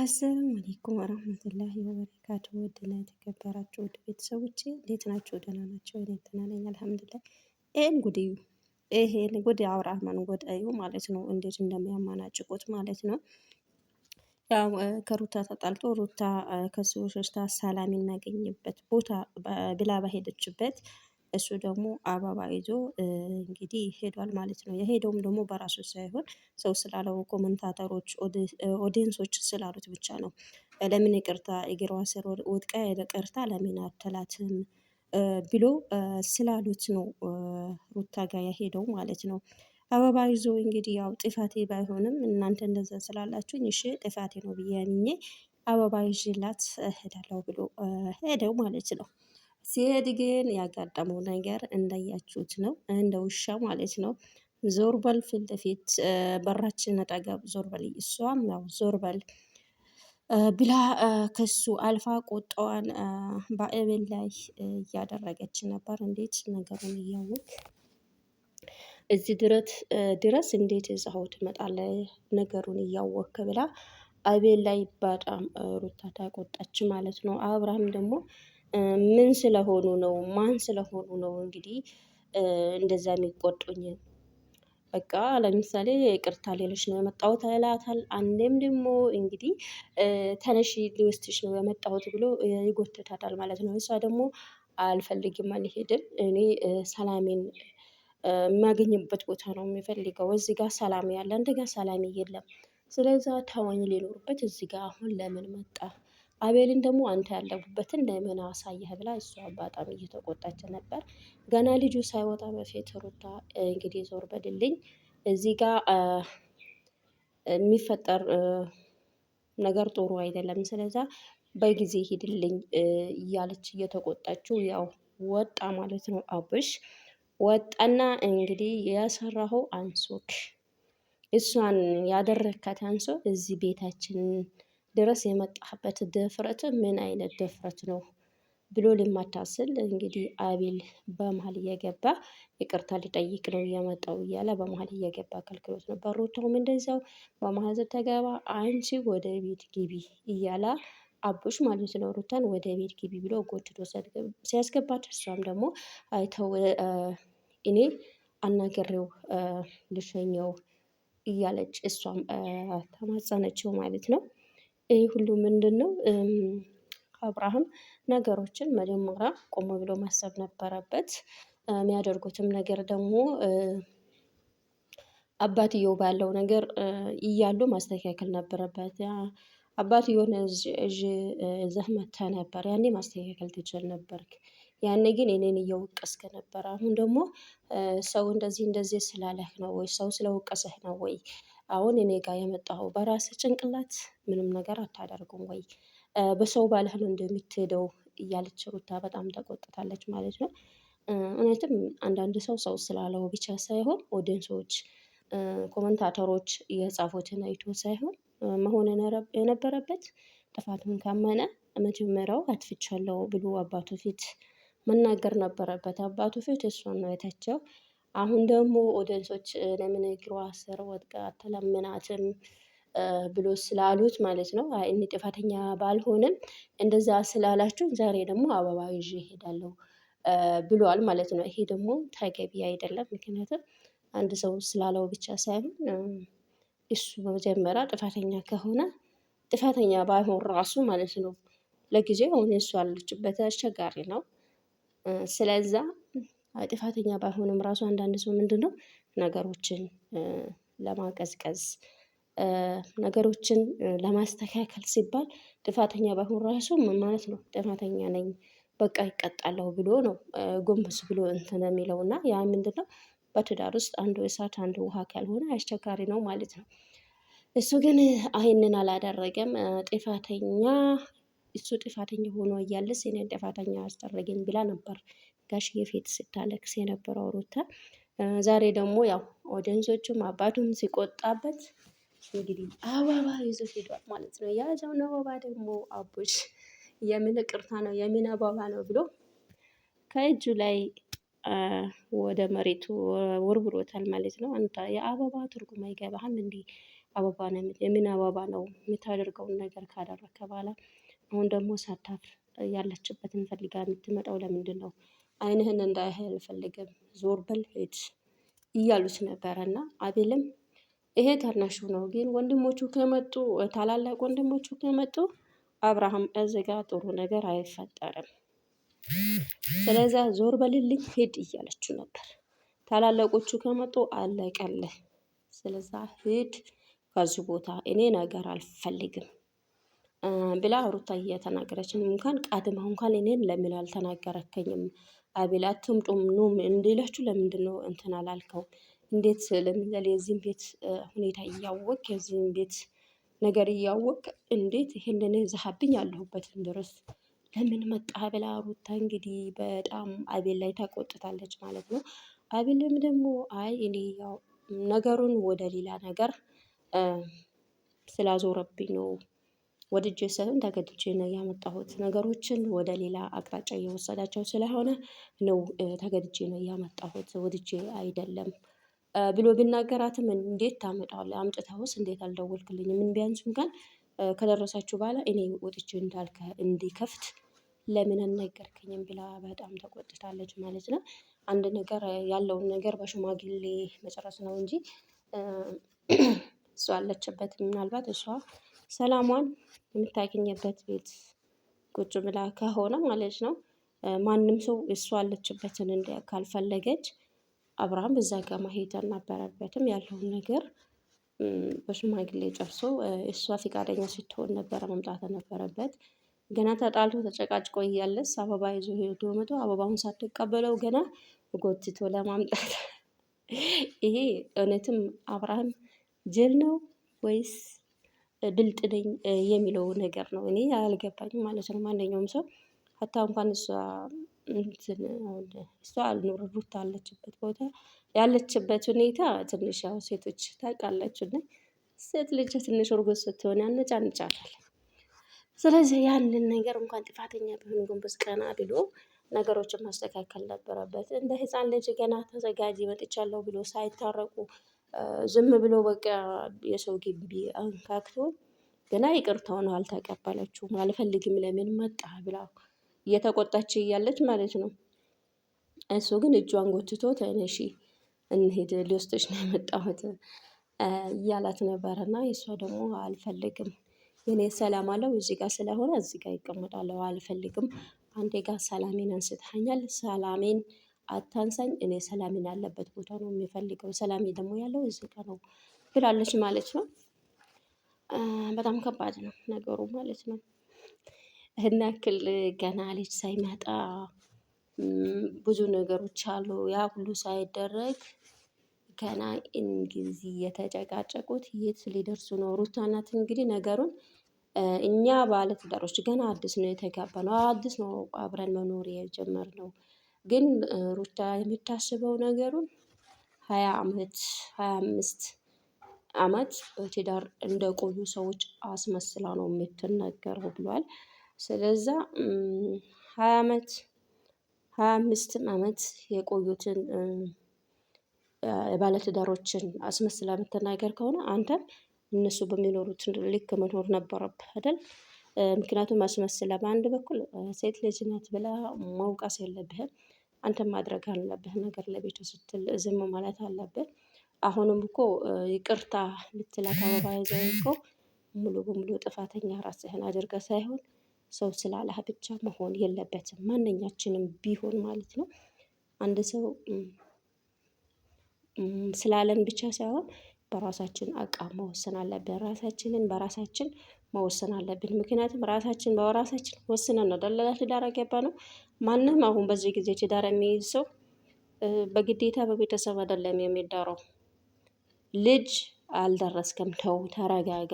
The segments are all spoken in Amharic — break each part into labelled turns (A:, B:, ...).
A: አሰላሙ አለይኩም ወራህመቱላሂ ወበረካቱ። ውድና የተከበራችሁ ውድ ቤተሰቦቼ እንዴት ናቸው? ደህና ናቸው? እኔ ደህና ነኝ አልሐምዱሊላህ። ይሄን ጉድ እዩ፣ ይሄን ጉድ አብርሃምን ጉድ እዩ ማለት ነው። እንዴት እንደሚያማናጭቁት ማለት ነው። ያው ከሩታ ተጣልቶ ሩታ ከሱ ሸሽታ ሰላም የሚያገኝበት ቦታ ብላ በሄደችበት እሱ ደግሞ አበባ ይዞ እንግዲህ ሄዷል ማለት ነው። የሄደውም ደግሞ በራሱ ሳይሆን ሰው ስላለው ኮመንታተሮች፣ ኦዲየንሶች ስላሉት ብቻ ነው። ለምን ይቅርታ እግሯ ስር ወድቃ ይቅርታ ለምን አትላትም ብሎ ስላሉት ነው ሩታ ጋር የሄደው ማለት ነው። አበባ ይዞ እንግዲህ ያው ጥፋቴ ባይሆንም እናንተ እንደዛ ስላላችሁኝ እሺ ጥፋቴ ነው ብዬ አምኜ አበባ ይዤላት እሄዳለሁ ብሎ ሄደው ማለት ነው። ሲሄድ ግን ያጋጠመው ነገር እንዳያችሁት ነው። እንደ ውሻ ማለት ነው። ዞር በል ፊት ለፊት በራችን አጠገብ ዞር በል፣ እሷም ያው ዞር በል ብላ ከሱ አልፋ ቁጣዋን በአቤል ላይ እያደረገች ነበር። እንዴት ነገሩን እያወቅ እዚህ ድረስ እንዴት እዛው ትመጣለህ ነገሩን እያወክ ብላ አቤል ላይ በጣም ሩታ ተቆጣች ማለት ነው። አብርሃም ደግሞ ምን ስለሆኑ ነው ማን ስለሆኑ ነው እንግዲህ እንደዛ የሚቆጡኝ? በቃ ለምሳሌ ይቅርታ ሌሎች ነው የመጣሁት ይላታል። አንዴም ደግሞ እንግዲህ ተነሺ ሊወስድሽ ነው የመጣሁት ብሎ ይጎትታታል ማለት ነው። እሷ ደግሞ አልፈልግም፣ አልሄድም፣ እኔ ሰላሜን የማገኝበት ቦታ ነው የሚፈልገው። እዚህ ጋር ሰላም ያለ አንተ ጋር ሰላም የለም። ስለዛ ተወኝ ሊኖርበት እዚህ ጋር አሁን ለምን መጣ? አቤልን ደግሞ አንተ ያለሁበትን ለምን አሳየህ ብላ እሷ በጣም እየተቆጣች ነበር። ገና ልጁ ሳይወጣ በፊት ሩታ እንግዲህ ዞር በልልኝ እዚህ ጋር የሚፈጠር ነገር ጥሩ አይደለም። ስለዛ በጊዜ ሂድልኝ እያለች እየተቆጣችው ያው ወጣ ማለት ነው። አብሽ ወጣና እንግዲህ የሰራኸው አንሶክ እሷን ያደረካት አንሶ እዚህ ቤታችን ድረስ የመጣህበት ድፍረት ምን አይነት ድፍረት ነው ብሎ ልማታስል እንግዲህ አቤል በመሀል እየገባ ይቅርታ ሊጠይቅ ነው እየመጣው እያለ በመሀል እየገባ ከልክሎት ነበር። ሩታውም እንደዚያው በመሀል ስትገባ አንቺ ወደ ቤት ግቢ እያለ አቡሽ ማለት ነው ሩታን ወደ ቤት ግቢ ብሎ ጎትቶ ሲያስገባት እሷም ደግሞ አይተው እኔ አናግሬው ልሸኘው እያለች እሷም ተማጸነችው ማለት ነው። ይህ ሁሉ ምንድነው? አብርሃም ነገሮችን መጀመሪያ ቆም ብሎ ማሰብ ነበረበት። የሚያደርጉትም ነገር ደግሞ አባትየው ባለው ነገር እያሉ ማስተካከል ነበረበት። አባትየውን ይዘህ መተህ ነበር ያኔ ማስተካከል ትችል ነበርክ። ያኔ ግን እኔን እየወቀስክ ነበር። አሁን ደግሞ ሰው እንደዚህ እንደዚህ ስላለህ ነው ወይ ሰው ስለወቀሰህ ነው ወይ አሁን እኔ ጋር የመጣኸው? በራስህ ጭንቅላት ምንም ነገር አታደርጉም ወይ በሰው ባልህ ነው እንደምትሄደው እያለች ሩታ በጣም ተቆጥታለች ማለት ነው። እውነትም አንዳንድ ሰው ስላለው ብቻ ሳይሆን ኦዲየንሶች ኮመንታተሮች የጻፉትን አይቶ ሳይሆን መሆን የነበረበት ጥፋቱን ካመነ መጀመሪያው አጥፍቻለሁ ብሎ አባቱ ፊት መናገር ነበረበት። አባቱ ፊት እሷን ነው የተቸው። አሁን ደግሞ ኦዲየንሶች ለምን እግሯ ስር ወድቃ አትለምናትም ብሎ ስላሉት ማለት ነው። አይ እኔ ጥፋተኛ ባልሆንም እንደዛ ስላላችሁ ዛሬ ደግሞ አበባ ይዤ እሄዳለሁ ብሏል ማለት ነው። ይሄ ደግሞ ተገቢ አይደለም። ምክንያቱም አንድ ሰው ስላለው ብቻ ሳይሆን እሱ በመጀመሪያ ጥፋተኛ ከሆነ ጥፋተኛ ባይሆን ራሱ ማለት ነው ለጊዜው አሁን እሱ ያለችበት አስቸጋሪ ነው። ስለዛ ጥፋተኛ ባይሆንም ራሱ አንዳንድ ሰው ምንድነው ነገሮችን ለማቀዝቀዝ ነገሮችን ለማስተካከል ሲባል ጥፋተኛ ባይሆን ራሱ ምን ማለት ነው ጥፋተኛ ነኝ በቃ ይቀጣለሁ ብሎ ነው ጎንበስ ብሎ እንትን የሚለው እና ያ ምንድነው በትዳር ውስጥ አንዱ እሳት አንዱ ውሃ ካልሆነ አስቸጋሪ ነው ማለት ነው። እሱ ግን ይሄንን አላደረገም። ጥፋተኛ እሱ ጥፋተኛ ሆኖ እያለስ እኔን ጥፋተኛ አስደረገኝ ብላ ነበር ጋሽዬ ፊት ስታለቅስ የነበረው ሩታ። ዛሬ ደግሞ ያው ኦዲየንሶቹም አባቱም ሲቆጣበት እንግዲህ አበባ ይዞ ሄዷል ማለት ነው። የያዘውን አበባ ደግሞ አቡሽ የምን ይቅርታ ነው የምን አበባ ነው ብሎ ከእጁ ላይ ወደ መሬቱ ወርውሮታል ማለት ነው። አንተ የአበባ ትርጉም አይገባህም እንዴ? አበባ ነው የምን አበባ ነው የምታደርገውን ነገር ካደረግክ በኋላ አሁን ደግሞ ሳታፍር ያለችበትን ፈልጋ የምትመጣው ለምንድን ነው? አይንህን እንዳያህ አልፈልግም፣ ዞር በል ሂድ እያሉት ነበረ። እና አቤልም ይሄ ታናሹ ነው፣ ግን ወንድሞቹ ከመጡ ታላላቅ ወንድሞቹ ከመጡ አብርሃም እዚህ ጋ ጥሩ ነገር አይፈጠርም። ስለዛ ዞር በልልኝ ሂድ እያለችው ነበር። ታላላቆቹ ከመጡ አለቀልህ። ስለዛ ሂድ ከዚህ ቦታ እኔ ነገር አልፈልግም ብላ ሩታ እየተናገረች እንኳን ቀድማ እንኳን እኔን ለምን አልተናገረከኝም? አቤል አትምጡም ኑ እንዲላችሁ ለምንድን ነው እንትን አላልከው? እንዴት ለምን የዚህን ቤት ሁኔታ እያወቅ የዚህን ቤት ነገር እያወቅ እንዴት ይሄንን ይዘሃብኝ ያለሁበትን ድረስ ለምን መጣ ብላ ሩታ እንግዲህ በጣም አቤል ላይ ተቆጥታለች ማለት ነው። አቤልም ደግሞ አይ እኔ ያው ነገሩን ወደ ሌላ ነገር ስላዞረብኝ ነው ወድጄ ሳይሆን ተገድጄ ነው ያመጣሁት። ነገሮችን ወደ ሌላ አቅጣጫ እየወሰዳቸው ስለሆነ ነው ተገድጄ ነው ያመጣሁት ወድጄ አይደለም ብሎ ቢናገራትም እንዴት ታመጣዋለህ? አምጥተውስ እንዴት አልደወልክልኝም? ምን ቢያንስ እንኳን ከደረሳችሁ በኋላ እኔ ወጥቼ እንዲከፍት ለምን አልነገርከኝም? ብላ በጣም ተቆጥታለች ማለት ነው። አንድ ነገር ያለውን ነገር በሽማግሌ መጨረስ ነው እንጂ እሷ አለችበት ምናልባት እሷ ሰላሟን የምታገኝበት ቤት ቁጭ ብላ ከሆነ ማለት ነው። ማንም ሰው እሷ አለችበትን እንዲያውቅ ካልፈለገች አብርሃም እዛ ጋር መሄድ አልነበረበትም። ያለውን ነገር በሽማግሌ ጨርሶ እሷ ፈቃደኛ ስትሆን ነበረ መምጣት ነበረበት። ገና ተጣልቶ ተጨቃጭቆ እያለስ አበባ ይዞ ሄዶ መቶ አበባውን ሳትቀበለው ገና ጎትቶ ለማምጣት ይሄ እውነትም አብርሃም ጅል ነው ወይስ ብልጥ ነኝ የሚለው ነገር ነው። እኔ አልገባኝም ማለት ነው። ማንኛውም ሰው ሀታ እንኳን እሷ አልኖር ሩታ አለችበት ቦታ ያለችበት ሁኔታ ትንሽ ያው ሴቶች ታውቃላችሁ እና ሴት ልጅ ትንሽ እርጉዝ ስትሆን ያነጫንጫታል። ስለዚህ ያንን ነገር እንኳን ጥፋተኛ ቢሆን ጎንበስ ቀና ብሎ ነገሮችን ማስተካከል ነበረበት። እንደ ህፃን ልጅ ገና ተዘጋጂ መጥቻለሁ ብሎ ሳይታረቁ ዝም ብሎ በቃ የሰው ግቢ አንካክቶ ገና ይቅርታውን አልተቀበለችውም። አልፈልግም ለምን መጣ ብላ እየተቆጣች እያለች ማለት ነው። እሱ ግን እጇን ጎትቶ ተነሺ እንሂድ ሊወስድሽ ነው የመጣሁት እያላት ነበረ። እና የእሷ ደግሞ አልፈልግም የኔ ሰላም አለው እዚህ ጋር ስለሆነ እዚህ ጋር ይቀመጣለሁ አልፈልግም። አንዴ ጋር ሰላሜን አንስተኸኛል፣ ሰላሜን አታንሳኝ። እኔ ሰላሜን ያለበት ቦታ ነው የሚፈልገው። ሰላሜ ደግሞ ያለው እዚህ ጋር ነው ብላለች ማለት ነው። በጣም ከባድ ነው ነገሩ ማለት ነው። ይህን ያክል ገና ልጅ ሳይመጣ ብዙ ነገሮች አሉ። ያ ሁሉ ሳይደረግ ገና እንግዲህ የተጨቃጨቁት የት ሊደርሱ ነው? ሩታ ናት እንግዲህ ነገሩን እኛ ባለትዳሮች ገና አዲስ ነው የተጋባነው፣ አዲስ ነው አብረን መኖር የጀመርነው። ግን ሩታ የምታስበው ነገሩን 20 ዓመት 25 ዓመት በትዳር እንደቆዩ ሰዎች አስመስላ ነው የምትናገረው ብሏል። ስለዛ 20 ዓመት 25 ዓመት የቆዩትን የባለትዳሮችን አስመስላ የምትናገር ከሆነ አንተም እነሱ በሚኖሩት ልክ መኖር ነበረብህ አይደል? ምክንያቱም አስመስላ በአንድ በኩል ሴት ልጅ ናት ብላ መውቀስ የለብህም። አንተም ማድረግ አለብህ ነገር ለቤቱ ስትል ዝም ማለት አለብህ። አሁንም እኮ ይቅርታ ልትላት አበባ ይዘህ እኮ ሙሉ በሙሉ ጥፋተኛ ራስህን አድርገህ ሳይሆን ሰው ስላለህ ብቻ መሆን የለበትም። ማንኛችንም ቢሆን ማለት ነው። አንድ ሰው ስላለን ብቻ ሳይሆን በራሳችን አቋም መወሰን አለብን። ራሳችንን በራሳችን መወሰን አለብን። ምክንያቱም ራሳችን በራሳችን ወስነን ነው አይደል ትዳር የገባነው። ማንም አሁን በዚህ ጊዜ ትዳር የሚይዝ ሰው በግዴታ በቤተሰብ አይደለም የሚዳረው። ልጅ አልደረስክም ተው ተረጋጋ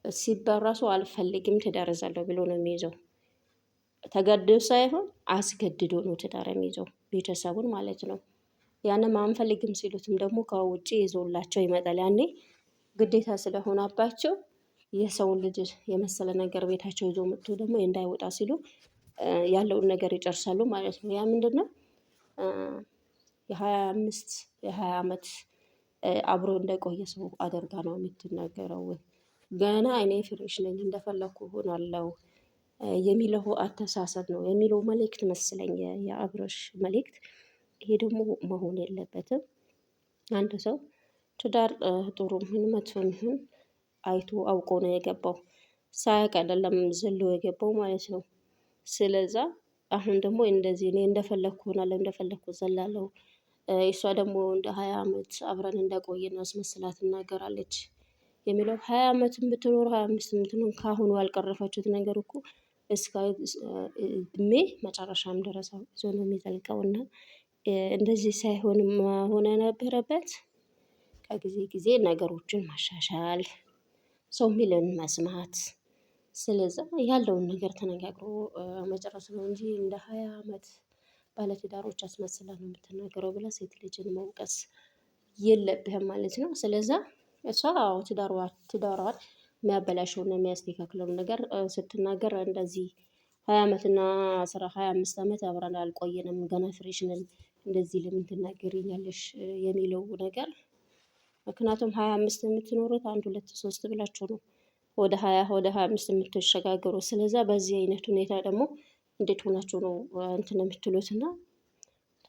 A: ሲባል ራሱ አልፈልግም ትዳር እይዛለሁ ብሎ ነው የሚይዘው። ተገዶ ሳይሆን አስገድዶ ነው ትዳር የሚይዘው ቤተሰቡን ማለት ነው። ያንም አንፈልግም ሲሉትም ደግሞ ከውጪ ይዞላቸው ይመጣል። ያኔ ግዴታ ስለሆነባቸው የሰውን ልጅ የመሰለ ነገር ቤታቸው ይዞ መጥቶ ደግሞ እንዳይወጣ ሲሉ ያለውን ነገር ይጨርሳሉ ማለት ነው። ያ ምንድነው? የ25 የ20 ዓመት አብሮ እንደቆየ ሰው አደርጋ ነው የምትናገረው። ገና እኔ ፍሬሽ ነኝ እንደፈለኩ ሆናለሁ የሚለው አተሳሰብ ነው የሚለው መልእክት መስለኝ የአብርሽ መልእክት። ይሄ ደግሞ መሆን የለበትም። አንድ ሰው ትዳር ጥሩም ይሁን መጥፎም ይሁን አይቶ አውቆ ነው የገባው፣ ሳያውቅ አይደለም ዘሎ የገባው ማለት ነው። ስለዛ አሁን ደግሞ እንደዚህ እኔ እንደፈለግኩ ሆናለሁ እንደፈለግኩ ዘላለሁ፣ እሷ ደግሞ እንደ 20 ዓመት አብረን እንደቆየን አስመስላ ትናገራለች የሚለው 20 ዓመትም ብትኖር 25 ብትኖር ከአሁኑ ያልቀረፈችት ነገር እኮ እስከ እድሜ መጨረሻም ድረስ ይዞ ነው የሚዘልቀው። እና እንደዚህ ሳይሆን መሆን የነበረበት ከጊዜ ጊዜ ነገሮችን ማሻሻል፣ ሰው የሚልን መስማት። ስለዛ ያለውን ነገር ተነጋግሮ መጨረስ ነው እንጂ እንደ 20 ዓመት ባለትዳሮች አስመስላ ነው የምትናገረው ብላ ሴት ልጅን መውቀስ የለብህም ማለት ነው። ስለዛ እሷ አዎ ትዳሯን የሚያበላሸውና የሚያስተካክለውን ነገር ስትናገር እንደዚህ 20 ዓመት እና 25 ዓመት አብረን አልቆየንም ገና ፍሬሽ ነን እንደዚህ ለምን ትናገሪኛለሽ የሚለው ነገር። ምክንያቱም 25 የምትኖሩት 1 2 3 ብላችሁ ነው ወደ 20 ወደ 25 የምትሸጋገሩ። ስለዛ በዚህ አይነት ሁኔታ ደግሞ እንዴት ሆናችሁ ነው እንትን የምትሉት? እና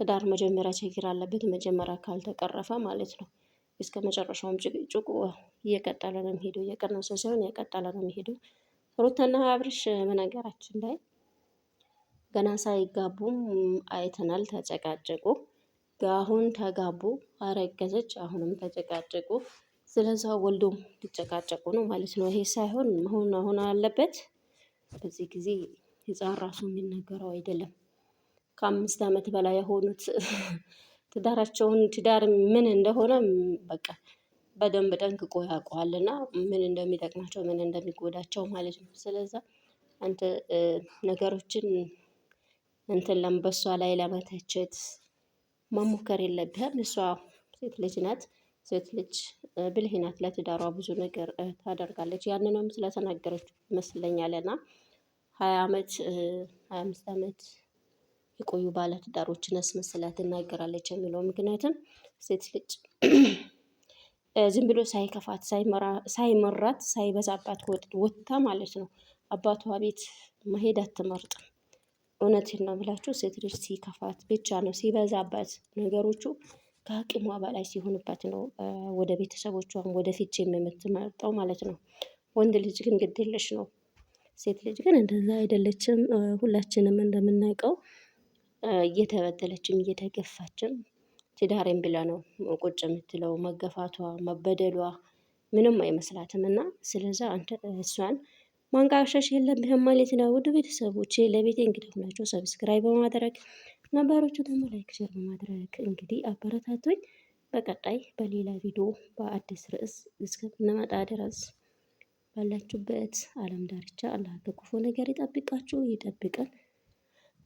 A: ትዳር መጀመሪያ ችግር አለበት መጀመሪያ ካልተቀረፈ ማለት ነው። እስከ መጨረሻውም ጭቅጭቁ እየቀጠለ ነው የሚሄደው፣ እየቀነሰ ሳይሆን እየቀጠለ ነው የሚሄደው። ሩታና አብርሽ በነገራችን ላይ ገና ሳይጋቡም አይተናል፣ ተጨቃጨቁ። አሁን ተጋቡ፣ አረገዘች፣ አሁንም ተጨቃጨቁ። ስለዛ ወልዶም ሊጨቃጨቁ ነው ማለት ነው። ይሄ ሳይሆን መሆን አለበት። በዚህ ጊዜ ህፃን ራሱ የሚነገረው አይደለም። ከ5 ዓመት በላይ የሆኑት ትዳራቸውን ትዳር ምን እንደሆነ በቃ በደንብ ጠንቅቆ ያውቀዋልና ምን እንደሚጠቅማቸው ምን እንደሚጎዳቸው ማለት ነው። ስለዛ አንተ ነገሮችን እንትን በሷ ላይ ለመተቸት መሞከር የለብህም። እሷ ሴት ልጅ ናት። ሴት ልጅ ብልህ ናት። ለትዳሯ ብዙ ነገር ታደርጋለች። ያንንም ስለተናገረች ይመስለኛል። እና 20 ዓመት 25 ዓመት የቆዩ ባለትዳሮችን አስመስላ ትናገራለች የሚለው ምክንያቱም ሴት ልጅ ዝም ብሎ ሳይከፋት ሳይመራት ሳይበዛባት ወጥታ ማለት ነው አባቷ ቤት መሄድ አትመርጥም። እውነቴን ነው ብላችሁ ሴት ልጅ ሲከፋት ብቻ ነው ሲበዛባት ነገሮቹ ከአቅሟ በላይ ሲሆንበት ነው ወደ ቤተሰቦቿም ወደ ፍቺም የምትመርጠው ማለት ነው። ወንድ ልጅ ግን ግድ የለሽ ነው። ሴት ልጅ ግን እንደዛ አይደለችም። ሁላችንም እንደምናውቀው እየተበደለችም እየተገፋችም ትዳሬን ብላ ነው ቁጭ የምትለው። መገፋቷ መበደሏ ምንም አይመስላትም። እና ስለዛ አንተ እሷን ማንቋሸሽ የለብህም ማለት ነው። ውድ ቤተሰቦቼ ለቤቴ እንግዲህ ሆናችሁ ሰብስክራይብ በማድረግ ነባሮቹ ደግሞ ላይክ ሸር በማድረግ እንግዲህ አበረታቶኝ። በቀጣይ በሌላ ቪዲዮ በአዲስ ርዕስ እስከምንመጣ ድረስ ባላችሁበት ዓለም ዳርቻ አላህ ከክፉ ነገር ይጠብቃችሁ ይጠብቀን።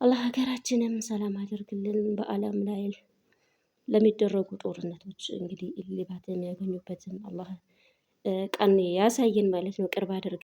A: አላህ ሀገራችንም ሰላም አድርግልን። በዓለም ላይ ለሚደረጉ ጦርነቶች እንግዲህ እልባት የሚያገኙበትን አላህ ቀን ያሳየን ማለት ነው። ቅርብ አድርገን